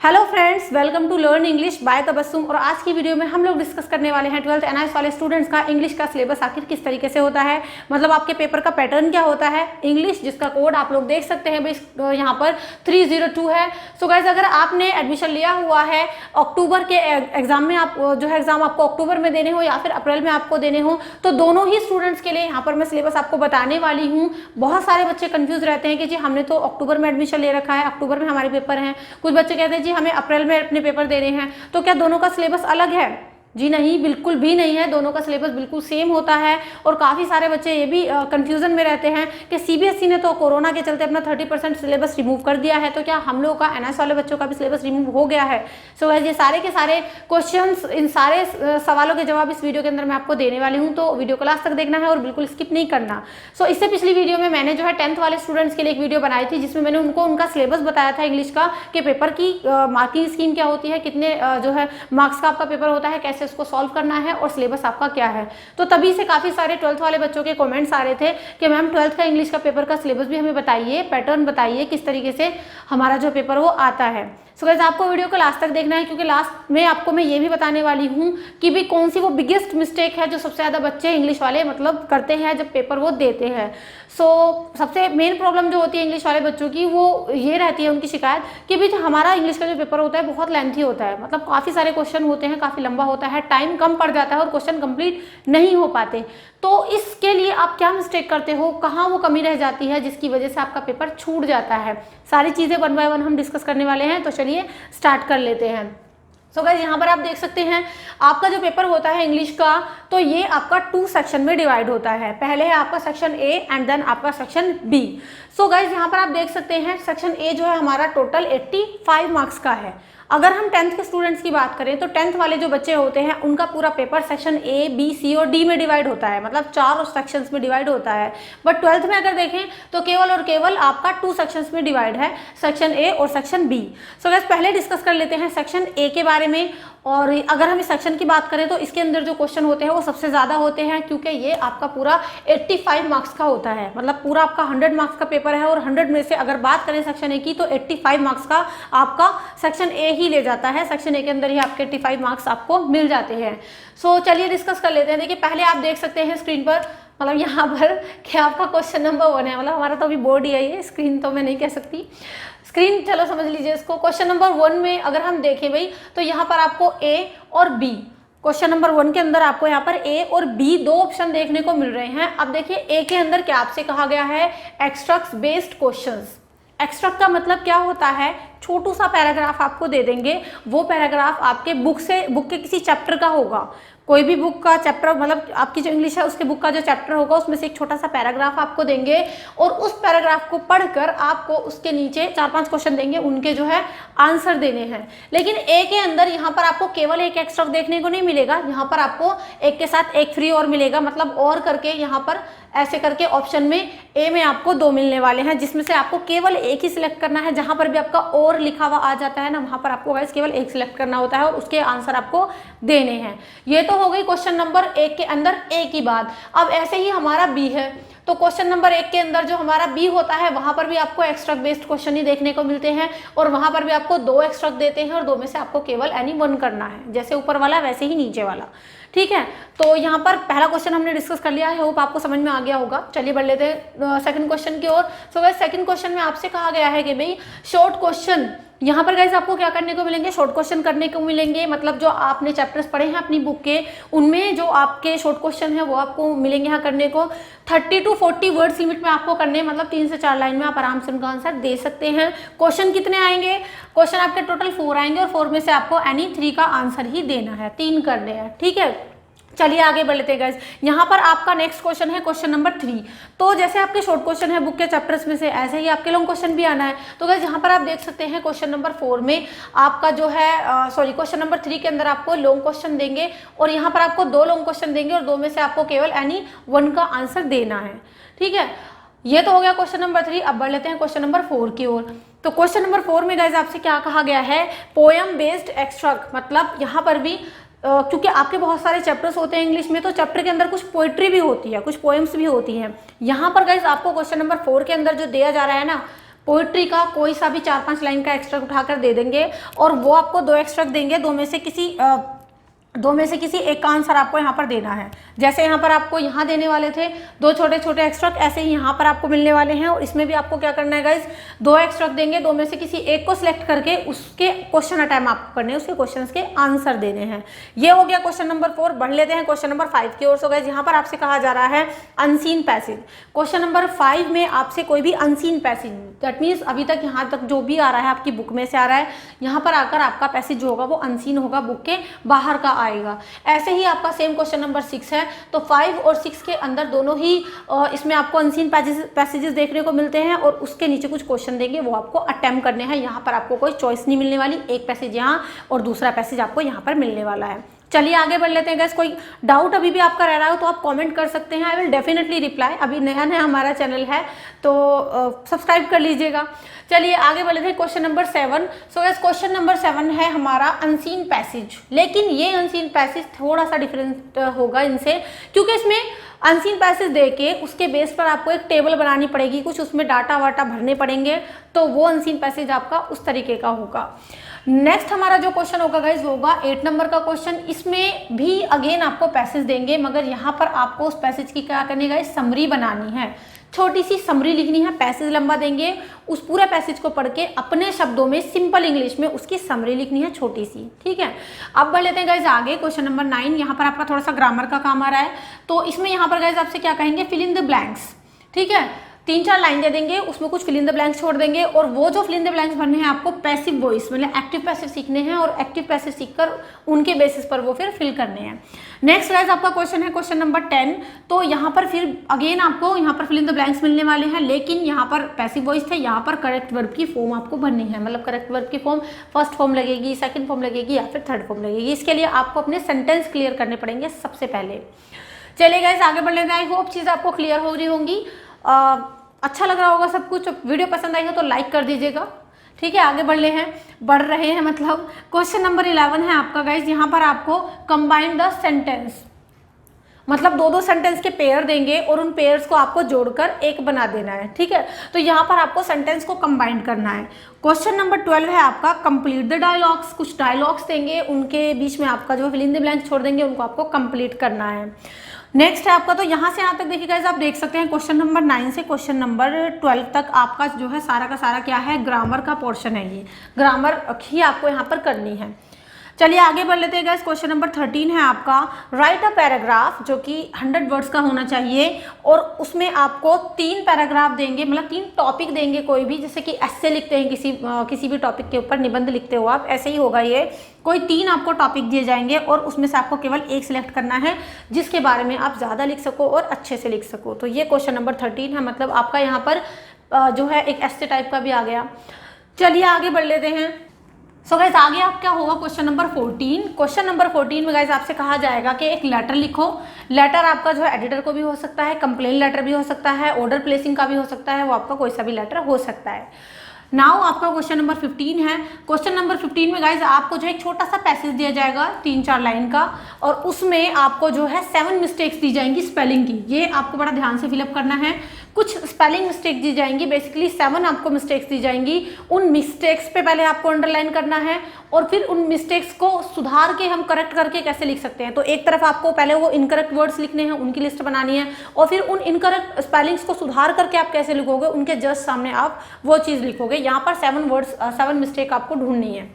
Hello friends, welcome to learn English by Tabassum. और आज की वीडियो में हम लोग डिस्कस करने वाले हैं 12th NIS वाले स्टूडेंट्स का इंग्लिश का सिलेबस आखिर किस तरीके से होता है, मतलब आपके पेपर का पैटर्न क्या होता है। इंग्लिश जिसका कोड आप लोग देख सकते हैं भाई यहाँ पर 302 है। सो गाइस, अगर आपने एडमिशन लिया हुआ है अक्टूबर के एग्जाम में, आप जो है एग्जाम आपको अक्टूबर में देने हो या फिर अप्रैल में आपको देने हो, तो दोनों ही स्टूडेंट्स के लिए यहाँ पर मैं सिलेबस आपको बताने वाली हूँ। बहुत सारे बच्चे कंफ्यूज रहते हैं कि जी हमने तो अक्टूबर में एडमिशन ले रखा है, अक्टूबर में हमारे पेपर हैं। कुछ बच्चे कहते हैं जी हमें अप्रैल में अपने पेपर देने हैं, तो क्या दोनों का सिलेबस अलग है? जी नहीं, बिल्कुल भी नहीं है। दोनों का सिलेबस बिल्कुल सेम होता है। और काफ़ी सारे बच्चे ये भी कंफ्यूजन में रहते हैं कि CBSE ने तो कोरोना के चलते अपना 30% सिलेबस रिमूव कर दिया है, तो क्या हम लोगों का NIS वाले बच्चों का भी सिलेबस रिमूव हो गया है? सो ये सारे के सारे क्वेश्चंस, इन सारे सवालों के जवाब इस वीडियो के अंदर मैं आपको देने वाली हूँ, तो वीडियो को लास्ट तक देखना है और बिल्कुल स्किप नहीं करना। सो इससे पिछली वीडियो में मैंने जो है 10th वाले स्टूडेंट्स के लिए एक वीडियो बनाई थी, जिसमें मैंने उनको उनका सिलेबस बताया था इंग्लिश का, कि पेपर की मार्किंग स्कीम क्या होती है, कितने जो है मार्क्स का आपका पेपर होता है, कैसे उसको सॉल्व करना है और सिलेबस आपका क्या है। तो तभी से काफी सारे 12th वाले बच्चों के कमेंट्स आ रहे थे कि मैम 12th का इंग्लिश का पेपर का सिलेबस भी हमें बताइए, पैटर्न बताइए, किस तरीके से हमारा जो पेपर वो आता है। सो गाइस, आपको वीडियो को लास्ट तक देखना है, क्योंकि लास्ट में आपको मैं ये भी बताने वाली हूँ कि भी कौन सी वो बिगेस्ट मिस्टेक है जो सबसे ज़्यादा बच्चे इंग्लिश वाले मतलब करते हैं जब पेपर वो देते हैं। सो सबसे मेन प्रॉब्लम जो होती है इंग्लिश वाले बच्चों की, वो ये रहती है उनकी शिकायत कि भी हमारा इंग्लिश का जो पेपर होता है बहुत लेंथी होता है, मतलब काफ़ी सारे क्वेश्चन होते हैं, काफ़ी लंबा होता है, टाइम कम पड़ जाता है और क्वेश्चन कंप्लीट नहीं हो पाते। तो इसके लिए आप क्या मिस्टेक करते हो, कहाँ वो कमी रह जाती है जिसकी वजह से आपका पेपर छूट जाता है, सारी चीज़ें 1 बाय 1 हम डिस्कस करने वाले हैं। तो चलिए स्टार्ट कर लेते हैं। सो गाइस, यहाँ पर आप देख सकते हैं आपका जो पेपर होता है इंग्लिश का, तो ये आपका 2 सेक्शन में डिवाइड होता है। पहले है आपका सेक्शन A एंड देन आपका सेक्शन B। सो गाइस, यहाँ पर आप देख सकते हैं सेक्शन A जो है हमारा टोटल 85 मार्क्स का है। अगर हम 10th के स्टूडेंट्स की बात करें तो 10th वाले जो बच्चे होते हैं उनका पूरा paper section A, B, C और D में डिवाइड होता है, मतलब 4 सेक्शंस में डिवाइड होता है। बट 12th में अगर देखें तो केवल और केवल आपका 2 सेक्शंस में डिवाइड है, सेक्शन A और सेक्शन B। सो गाइस, पहले डिस्कस कर लेते हैं सेक्शन A के बारे में। और अगर हम इस सेक्शन की बात करें तो इसके अंदर जो क्वेश्चन होते हैं वो सबसे ज़्यादा होते हैं, क्योंकि ये आपका पूरा 85 मार्क्स का होता है, मतलब पूरा आपका 100 मार्क्स का पेपर है। और 100 में से अगर बात करें सेक्शन A की तो 85 मार्क्स का आपका सेक्शन A ही ले जाता है। सेक्शन A के अंदर ही आपके 85 मार्क्स आपको मिल जाते हैं। सो चलिए डिस्कस कर लेते हैं। देखिए, पहले आप देख सकते हैं स्क्रीन पर, मतलब यहाँ पर कि आपका क्वेश्चन नंबर 1 है, मतलब हमारा तो अभी बोर्ड ही है, ये स्क्रीन तो मैं नहीं कह सकती, स्क्रीन चलो समझ लीजिए इसको। क्वेश्चन नंबर 1 में अगर हम देखें भाई, तो यहाँ पर आपको A और B, क्वेश्चन नंबर 1 के अंदर आपको यहाँ पर A और B 2 ऑप्शन देखने को मिल रहे हैं। अब देखिए A के अंदर क्या आपसे कहा गया है, एक्सट्रैक्ट बेस्ड क्वेश्चंस। एक्सट्रैक्ट का मतलब क्या होता है, छोटू सा पैराग्राफ आपको दे देंगे, वो पैराग्राफ आपके बुक के किसी चैप्टर का होगा, कोई भी बुक का चैप्टर, मतलब आपकी जो इंग्लिश है उसके बुक का जो चैप्टर होगा उसमें से एक छोटा सा पैराग्राफ आपको देंगे, और उस पैराग्राफ को पढ़कर आपको उसके नीचे 4-5 क्वेश्चन देंगे, उनके जो है आंसर देने हैं। लेकिन ए के अंदर यहाँ पर आपको केवल एक एक्स्ट्रा देखने को नहीं मिलेगा, यहाँ पर आपको एक के साथ एक फ्री और मिलेगा, मतलब और करके यहाँ पर ऐसे करके ऑप्शन में ए में आपको 2 मिलने वाले हैं, जिसमें से आपको केवल एक ही सिलेक्ट करना है। जहां पर भी आपका और लिखा हुआ आ जाता है ना, वहां पर आपको गाइस केवल एक सिलेक्ट करना होता है और उसके आंसर आपको देने हैं। ये तो हो गई क्वेश्चन नंबर 1 के अंदर ए की बात। अब ऐसे ही हमारा बी है, तो क्वेश्चन नंबर 1 के अंदर जो हमारा बी होता है वहां पर भी आपको एक्स्ट्रैक्ट बेस्ड क्वेश्चन ही देखने को मिलते हैं, और वहां पर भी आपको 2 एक्स्ट्रैक्ट देते हैं और 2 में से आपको केवल एनी 1 करना है, जैसे ऊपर वाला वैसे ही नीचे वाला। ठीक है, तो यहाँ पर पहला क्वेश्चन हमने डिस्कस कर लिया है, होप आपको समझ में आ गया होगा। चलिए बढ़ लेते हैं सेकंड क्वेश्चन की ओर। सो गाइस, सेकंड क्वेश्चन में आपसे कहा गया है कि भाई शॉर्ट क्वेश्चन, यहाँ पर गाइस आपको क्या करने को मिलेंगे, शॉर्ट क्वेश्चन करने को मिलेंगे, मतलब जो आपने चैप्टर्स पढ़े हैं अपनी बुक के, उनमें जो आपके शॉर्ट क्वेश्चन है वो आपको मिलेंगे यहाँ करने को। 30 to 40 वर्ड्स लिमिट में आपको करने, मतलब 3 से 4 लाइन में आप आराम से उनका आंसर दे सकते हैं। क्वेश्चन कितने आएंगे, क्वेश्चन आपके टोटल 4 आएंगे और 4 में से आपको एनी 3 का आंसर ही देना है, 3 करने हैं। ठीक है, चलिए आगे बढ़ लेते हैं गाइस। यहाँ पर आपका नेक्स्ट क्वेश्चन है क्वेश्चन नंबर 3। तो जैसे आपके शॉर्ट क्वेश्चन है बुक के चैप्टर्स में से, ऐसे ही आपके लॉन्ग क्वेश्चन भी आना है। तो गाइस, यहाँ पर आप देख सकते हैं क्वेश्चन नंबर 4 में आपका जो है क्वेश्चन नंबर 3 के अंदर आपको लॉन्ग क्वेश्चन देंगे, और यहाँ पर आपको 2 लॉन्ग क्वेश्चन देंगे और 2 में से आपको केवल एनी 1 का आंसर देना है। ठीक है, ये तो हो गया क्वेश्चन नंबर 3। अब बढ़ लेते हैं क्वेश्चन नंबर 4 की ओर। तो क्वेश्चन नंबर 4 में गाइस आपसे क्या कहा गया है, पोएम बेस्ड एक्सट्रैक्ट, मतलब यहाँ पर भी क्योंकि आपके बहुत सारे चैप्टर्स होते हैं इंग्लिश में, तो चैप्टर के अंदर कुछ पोइट्री भी होती है, कुछ पोएम्स भी होती हैं। यहाँ पर गाइस आपको क्वेश्चन नंबर 4 के अंदर जो दिया जा रहा है ना, पोइट्री का कोई सा भी 4-5 लाइन का एक्स्ट्रा उठाकर दे देंगे और वो आपको 2 एक्स्ट्रा देंगे, दो में से किसी एक का आंसर आपको यहाँ पर देना है। जैसे यहाँ पर आपको यहाँ देने वाले थे 2 छोटे छोटे एक्स्ट्रैक्ट, ऐसे ही यहाँ पर आपको मिलने वाले हैं और इसमें भी आपको क्या करना है गाइज, 2 एक्स्ट्रैक्ट देंगे, 2 में से किसी एक को सिलेक्ट करके उसके क्वेश्चन अटैम्प्ट आपको करने हैं, उसके क्वेश्चन के आंसर देने हैं। ये हो गया क्वेश्चन नंबर 4। बढ़ लेते हैं क्वेश्चन नंबर 5 की ओर। सो गाइज यहाँ पर आपसे कहा जा रहा है अनसीन पैसेज। क्वेश्चन नंबर 5 में आपसे कोई भी अनसीन पैसेज, दैट मीन्स अभी तक यहाँ तक जो भी आ रहा है आपकी बुक में से आ रहा है, यहाँ पर आकर आपका पैसेज जो होगा वो अनसीन होगा, बुक के बाहर का आएगा। ऐसे ही आपका सेम क्वेश्चन नंबर 6 है, तो 5 और 6 के अंदर दोनों ही इसमें आपको अनसीन पैसेजेस देखने को मिलते हैं और उसके नीचे कुछ क्वेश्चन देंगे, वो आपको अटेम्प्ट करने हैं। यहाँ पर आपको कोई चॉइस नहीं मिलने वाली, एक पैसेज यहाँ और दूसरा पैसेज आपको यहाँ पर मिलने वाला है। चलिए आगे बढ़ लेते हैं गाइस। कोई डाउट अभी भी आपका रह रहा हो तो आप कमेंट कर सकते हैं, आई विल डेफिनेटली रिप्लाई। अभी नया नया हमारा चैनल है तो सब्सक्राइब कर लीजिएगा। चलिए आगे बढ़ लेते हैं question number 7। So guys question number 7 है हमारा अनसीन पैसेज, लेकिन ये अनसीन पैसेज थोड़ा सा डिफरेंट होगा इनसे, क्योंकि इसमें अनसीन पैसेज देके उसके बेस पर आपको एक टेबल बनानी पड़ेगी, कुछ उसमें डाटा वाटा भरने पड़ेंगे, तो वो अनसीन पैसेज आपका उस तरीके का होगा। नेक्स्ट हमारा जो क्वेश्चन होगा गाइज होगा 8 नंबर का क्वेश्चन। इसमें भी अगेन आपको पैसेज देंगे, मगर यहाँ पर आपको उस पैसेज की क्या करनी है, समरी बनानी है, छोटी सी समरी लिखनी है। पैसेज लंबा देंगे, उस पूरे पैसेज को पढ़ के अपने शब्दों में सिंपल इंग्लिश में उसकी समरी लिखनी है, छोटी सी। ठीक है, अब बढ़ लेते हैं गाइज आगे क्वेश्चन नंबर 9। यहाँ पर आपका थोड़ा सा ग्रामर का काम आ रहा है, तो इसमें यहाँ पर गाइज आपसे क्या कहेंगे, फिल इन द ब्लैंक्स। ठीक है, 3-4 लाइन दे देंगे, उसमें कुछ फिल इन द ब्लैंक्स छोड़ देंगे और वो जो फिल इन द ब्लैंक्स भरने हैं आपको पैसिव वॉइस मतलब एक्टिव पैसिव सीखने हैं और एक्टिव पैसिव सीखकर उनके बेसिस पर वो फिर फिल करने हैं। नेक्स्ट गाइस आपका क्वेश्चन है क्वेश्चन नंबर 10। तो यहाँ पर फिर अगेन आपको यहाँ पर फिल इन द ब्लैंक्स मिलने वाले हैं, लेकिन यहाँ पर पैसिव वॉइस थे, यहाँ पर करेक्ट वर्ब की फॉर्म आपको भरनी है। मतलब करेक्ट वर्ब की फॉर्म फर्स्ट फॉर्म लगेगी, सेकंड फॉर्म लगेगी या फिर थर्ड फॉर्म लगेगी। इसके लिए आपको अपने सेंटेंस क्लियर करने पड़ेंगे सबसे पहले। चलिए गाइस आगे बढ़ लेते हैं। आई होप चीज़ आपको क्लियर हो रही होंगी, अच्छा लग रहा होगा सब कुछ। वीडियो पसंद आई हो तो लाइक कर दीजिएगा। ठीक है, आगे बढ़ रहे हैं मतलब क्वेश्चन नंबर 11 है आपका गाइज। यहाँ पर आपको कंबाइन द सेंटेंस, मतलब 2-2 सेंटेंस के पेयर देंगे और उन पेयर्स को आपको जोड़कर एक बना देना है। ठीक है, तो यहाँ पर आपको सेंटेंस को कंबाइन करना है। क्वेश्चन नंबर 12 है आपका कंप्लीट द डायलॉग्स। कुछ डायलॉग्स देंगे, उनके बीच में आपका जो फिल इन द ब्लैंक्स छोड़ देंगे, उनको आपको कंप्लीट करना है। नेक्स्ट है आपका, तो यहाँ से यहाँ तक देखिए गाइस, आप देख सकते हैं क्वेश्चन नंबर 9 से क्वेश्चन नंबर 12 तक आपका जो है सारा का सारा क्या है, ग्रामर का पोर्शन है। ये ग्रामर ही आपको यहाँ पर करनी है। चलिए आगे बढ़ लेते हैं गाइस। क्वेश्चन नंबर 13 है आपका राइट अ पैराग्राफ, जो कि 100 वर्ड्स का होना चाहिए और उसमें आपको 3 पैराग्राफ देंगे, मतलब 3 टॉपिक देंगे कोई भी, जैसे कि एस्से लिखते हैं किसी भी टॉपिक के ऊपर निबंध लिखते हो आप, ऐसे ही होगा ये। कोई 3 आपको टॉपिक दिए जाएंगे और उसमें से आपको केवल एक सिलेक्ट करना है जिसके बारे में आप ज़्यादा लिख सको और अच्छे से लिख सको। तो ये क्वेश्चन नंबर 13 है, मतलब आपका यहाँ पर जो है एक एस्से टाइप का भी आ गया। चलिए आगे बढ़ लेते हैं। सो गाइस आगे आप क्या होगा क्वेश्चन नंबर 14। क्वेश्चन नंबर 14 में गाइस आपसे कहा जाएगा कि एक लेटर लिखो। लेटर आपका जो है एडिटर को भी हो सकता है, कंप्लेन लेटर भी हो सकता है, ऑर्डर प्लेसिंग का भी हो सकता है, वो आपका कोई सा भी लेटर हो सकता है। नाउ आपका क्वेश्चन नंबर 15 है। क्वेश्चन नंबर 15 में गाइज आपको जो एक छोटा सा पैसेज दिया जाएगा 3-4 लाइन का, और उसमें आपको जो है 7 मिस्टेक्स दी जाएंगी स्पेलिंग की। ये आपको बड़ा ध्यान से फिलअप करना है। कुछ स्पेलिंग मिस्टेक दी जाएंगी, बेसिकली 7 आपको मिस्टेक्स दी जाएंगी। उन मिस्टेक्स पे पहले आपको अंडरलाइन करना है और फिर उन मिस्टेक्स को सुधार के हम करेक्ट करके कैसे लिख सकते हैं। तो एक तरफ आपको पहले वो इनकरेक्ट वर्ड्स लिखने हैं, उनकी लिस्ट बनानी है, और फिर उन इनकरेक्ट स्पेलिंग्स को सुधार करके आप कैसे लिखोगे, उनके जस्ट सामने आप वो चीज़ लिखोगे। यहाँ पर 7 मिस्टेक आपको ढूंढनी है।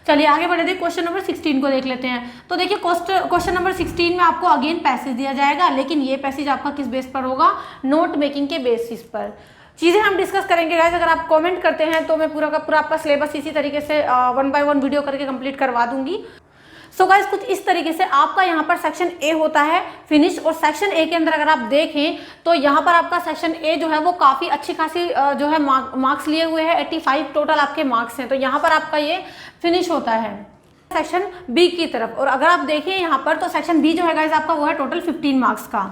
चलिए आगे बढ़े थे, क्वेश्चन नंबर 16 को देख लेते हैं। तो देखिए क्वेश्चन नंबर 16 में आपको अगेन पैसेज दिया जाएगा, लेकिन ये पैसेज आपका किस बेस पर होगा, नोट मेकिंग के बेसिस पर। चीज़ें हम डिस्कस करेंगे गाइस। अगर आप कमेंट करते हैं तो मैं पूरा का पूरा आपका सिलेबस इसी तरीके से 1 by 1 वीडियो करके कंप्लीट करवा दूंगी। सो गाइस कुछ इस तरीके से आपका यहाँ पर सेक्शन ए होता है फिनिश, और सेक्शन ए के अंदर अगर आप देखें तो यहाँ पर आपका सेक्शन ए जो है वो काफ़ी अच्छी खासी जो है मार्क्स लिए हुए हैं, 85 टोटल आपके मार्क्स हैं। तो यहाँ पर आपका ये फिनिश होता है सेक्शन बी की तरफ। और अगर आप देखें यहाँ पर तो सेक्शन बी जो है गाइस आपका वो है टोटल 15 मार्क्स का।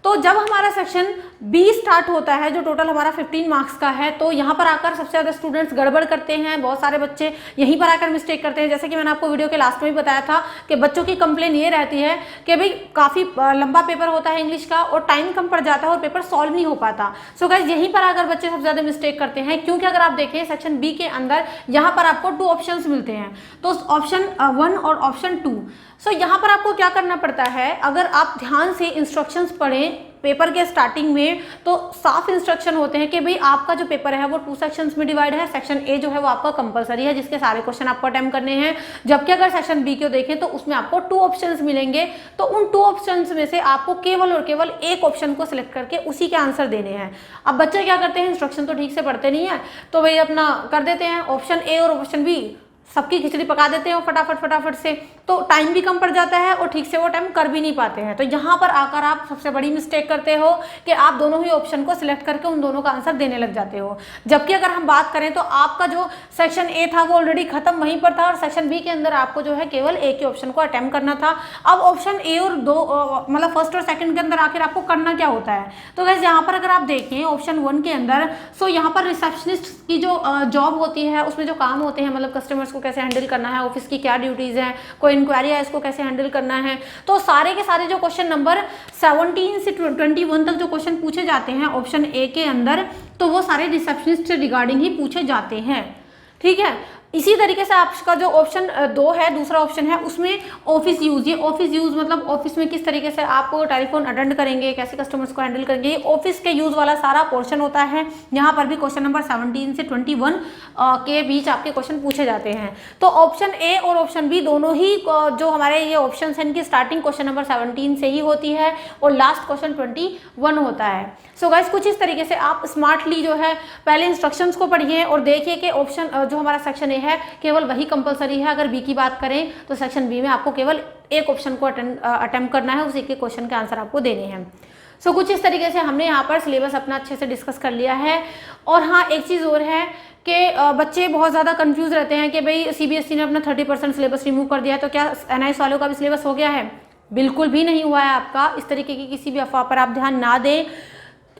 तो जब हमारा सेक्शन बी स्टार्ट होता है जो टोटल हमारा 15 मार्क्स का है, तो यहाँ पर आकर सबसे ज़्यादा स्टूडेंट्स गड़बड़ करते हैं, बहुत सारे बच्चे यहीं पर आकर मिस्टेक करते हैं। जैसे कि मैंने आपको वीडियो के लास्ट में भी बताया था कि बच्चों की कंप्लेन ये रहती है कि भाई काफ़ी लंबा पेपर होता है इंग्लिश का और टाइम कम पड़ जाता है और पेपर सॉल्व नहीं हो पाता। सो गाइस यहीं पर आकर बच्चे सबसे ज़्यादा मिस्टेक करते हैं, क्योंकि अगर आप देखें सेक्शन बी के अंदर यहाँ पर आपको 2 ऑप्शंस मिलते हैं, तो ऑप्शन 1 और ऑप्शन 2। सो यहाँ पर आपको क्या करना पड़ता है, अगर आप ध्यान से इंस्ट्रक्शंस पढ़ें पेपर के स्टार्टिंग में, तो साफ इंस्ट्रक्शन होते हैं कि भाई आपका जो पेपर है वो 2 सेक्शंस में डिवाइड है। सेक्शन ए जो है वो आपका कंपलसरी है, जिसके सारे क्वेश्चन आपको अटेम्प्ट करने हैं, जबकि अगर सेक्शन बी को देखें तो उसमें आपको 2 ऑप्शंस मिलेंगे। तो उन 2 ऑप्शंस में से आपको केवल और केवल एक ऑप्शन को सिलेक्ट करके उसी के आंसर देने हैं। अब बच्चे क्या करते हैं, इंस्ट्रक्शन तो ठीक से पढ़ते नहीं है, तो भाई अपना कर देते हैं ऑप्शन ए और ऑप्शन बी, सबकी खिचड़ी पका देते हैं फटाफट से, तो टाइम भी कम पड़ जाता है और ठीक से वो टाइम कर भी नहीं पाते हैं। तो यहाँ पर आकर आप सबसे बड़ी मिस्टेक करते हो कि आप दोनों ही ऑप्शन को सिलेक्ट करके उन दोनों का आंसर देने लग जाते हो। जबकि अगर हम बात करें तो आपका जो सेक्शन ए था वो ऑलरेडी खत्म वहीं पर था और सेक्शन बी के अंदर आपको जो है केवल ए के ऑप्शन को अटेम्प्ट करना था। अब ऑप्शन ए और 2 मतलब फर्स्ट और सेकंड के अंदर आखिर आपको करना क्या होता है, तो गाइस यहाँ पर अगर आप देखें ऑप्शन 1 के अंदर, सो यहाँ पर रिसेप्शनिस्ट की जो जॉब होती है उसमें जो काम होते हैं, मतलब कस्टमर्स को कैसे हैंडल करना है, ऑफिस की क्या ड्यूटीज हैं, कोई इंक्वायरी है इसको कैसे हैंडल करना है, तो सारे के सारे जो क्वेश्चन नंबर 17 से 21 तक जो क्वेश्चन पूछे जाते हैं ऑप्शन ए के अंदर, तो वो सारे रिसेप्शनिस्ट से रिगार्डिंग ही पूछे जाते हैं। ठीक है, इसी तरीके से आपका जो ऑप्शन 2 है, दूसरा ऑप्शन है, उसमें ऑफिस यूज, ये ऑफिस यूज मतलब ऑफिस में किस तरीके से आप टेलीफोन अटेंड करेंगे, कैसे कस्टमर्स को हैंडल करेंगे, ये ऑफिस के यूज वाला सारा पोर्शन होता है। यहाँ पर भी क्वेश्चन नंबर 17 से 21 के बीच आपके क्वेश्चन पूछे जाते हैं। तो ऑप्शन ए और ऑप्शन बी दोनों ही जो हमारे ये ऑप्शन हैं इनकी स्टार्टिंग क्वेश्चन नंबर 17 से ही होती है और लास्ट क्वेश्चन 21 होता है। सो गाइस कुछ इस तरीके से आप स्मार्टली जो है पहले इंस्ट्रक्शंस को पढ़िए और देखिए कि ऑप्शन जो हमारा सेक्शन ए है केवल वही कंपलसरी है। अगर बी की बात करें तो सेक्शन बी में आपको केवल एक ऑप्शन को अटेम्प्ट करना है, उसी के क्वेश्चन के आंसर आपको देने हैं। सो कुछ इस तरीके से हमने यहाँ पर सिलेबस अपना अच्छे से डिस्कस कर लिया है। और हाँ, एक चीज़ और है कि बच्चे बहुत ज़्यादा कंफ्यूज रहते हैं कि भाई सीबीएसई ने अपना 30% सिलेबस रिमूव कर दिया है, तो क्या एनआईएस वालों का भी सिलेबस हो गया है? बिल्कुल भी नहीं हुआ है आपका। इस तरीके की किसी भी अफवाह पर आप ध्यान ना दें।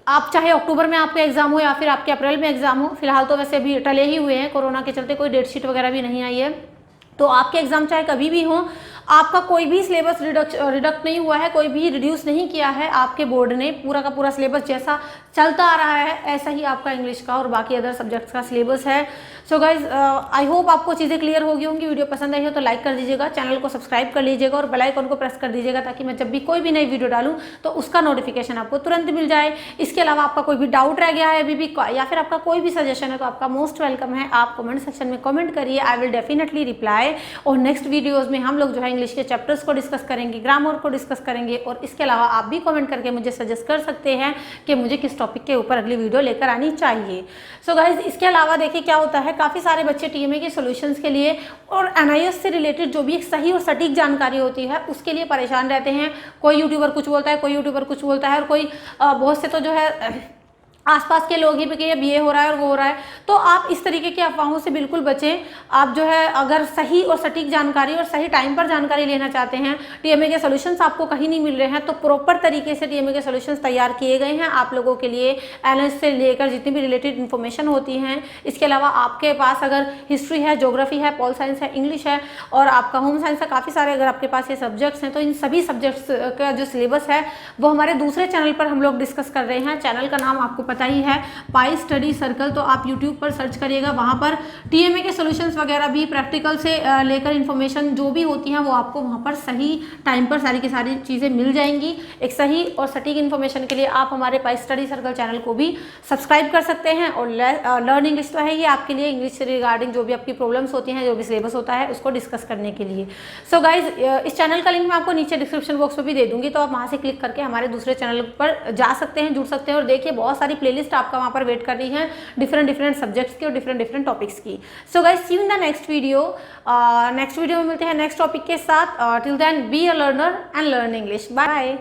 आप चाहे अक्टूबर में आपका एग्जाम हो या फिर आपके अप्रैल में एग्जाम हो, फिलहाल तो वैसे अभी टले ही हुए हैं, कोरोना के चलते कोई डेट शीट वगैरह भी नहीं आई है, तो आपके एग्जाम चाहे कभी भी हो, आपका कोई भी सिलेबस रिडक्ट नहीं हुआ है, कोई भी रिड्यूस नहीं किया है आपके बोर्ड ने। पूरा का पूरा सिलेबस जैसा चलता आ रहा है ऐसा ही आपका इंग्लिश का और बाकी अदर सब्जेक्ट्स का सिलेबस है। सो गाइज आई होप आपको चीज़ें क्लियर हो गई होंगी। वीडियो पसंद आई हो तो लाइक कर दीजिएगा, चैनल को सब्सक्राइब कर लीजिएगा और बेल आइकन को प्रेस कर दीजिएगा ताकि मैं जब भी कोई भी नई वीडियो डालूं तो उसका नोटिफिकेशन आपको तुरंत मिल जाए। इसके अलावा आपका कोई भी डाउट रह गया है अभी भी या फिर आपका कोई भी सजेशन है तो आपका मोस्ट वेलकम है, आप कमेंट सेक्शन में कमेंट करिए, आई विल डेफिनेटली रिप्लाई। और नेक्स्ट वीडियोज़ में हम लोग जो है इंग्लिश के चैप्टर्स को डिस्कस करेंगे, ग्रामर को डिस्कस करेंगे और इसके अलावा आप भी कमेंट करके मुझे सजेस्ट कर सकते हैं कि मुझे किस टॉपिक के ऊपर अगली वीडियो लेकर आनी चाहिए। सो गाइज इसके अलावा देखिए क्या होता है, काफ़ी सारे बच्चे टीएमए के सॉल्यूशंस के लिए और एनआईएस से रिलेटेड जो भी एक सही और सटीक जानकारी होती है उसके लिए परेशान रहते हैं। कोई यूट्यूबर कुछ बोलता है, कोई यूट्यूबर कुछ बोलता है और कोई बहुत से तो जो है आसपास के लोग ही भी कि अब ये हो रहा है और वो हो रहा है। तो आप इस तरीके की अफवाहों से बिल्कुल बचें। आप जो है अगर सही और सटीक जानकारी और सही टाइम पर जानकारी लेना चाहते हैं, टीएमए के सॉल्यूशंस आपको कहीं नहीं मिल रहे हैं, तो प्रॉपर तरीके से टीएमए के सॉल्यूशंस तैयार किए गए हैं आप लोगों के लिए। एनालिसिस से लेकर जितनी भी रिलेटेड इन्फॉर्मेशन होती हैं, इसके अलावा आपके पास अगर हिस्ट्री है, ज्योग्राफी है, पॉल साइंस है, इंग्लिश है और आपका होम साइंस है, काफ़ी सारे अगर आपके पास ये सब्जेक्ट्स हैं तो इन सभी सब्जेक्ट्स का जो सिलेबस है वो हमारे दूसरे चैनल पर हम लोग डिस्कस कर रहे हैं। चैनल का नाम आपको पता ही है, पाई स्टडी सर्कल। तो आप YouTube पर सर्च करिएगा, वहाँ पर टीएमए के सॉल्यूशंस वगैरह भी प्रैक्टिकल से लेकर इन्फॉर्मेशन जो भी होती हैं वो आपको वहाँ पर सही टाइम पर सारी की सारी चीज़ें मिल जाएंगी। एक सही और सटीक इन्फॉर्मेशन के लिए आप हमारे पाई स्टडी सर्कल चैनल को भी सब्सक्राइब कर सकते हैं। और लर्न इंग्लिश तो है ये आपके लिए, इंग्लिश से रिगार्डिंग जो भी आपकी प्रॉब्लम्स होती हैं, जो भी सिलेबस होता है उसको डिस्कस करने के लिए। सो गाइज इस चैनल का लिंक मैं आपको नीचे डिस्क्रिप्शन बॉक्स में भी दे दूँगी, तो आप वहाँ से क्लिक करके हमारे दूसरे चैनल पर जा सकते हैं, जुड़ सकते हैं और देखिए बहुत सारी प्लेलिस्ट आपका वहाँ पर वेट कर रही हैं डिफरेंट सब्जेक्ट्स की और डिफरेंट टॉपिक्स की। So guys see you in the next video. Next video में मिलते हैं नेक्स्ट टॉपिक के साथ। Till then be a learner and learn English. Bye.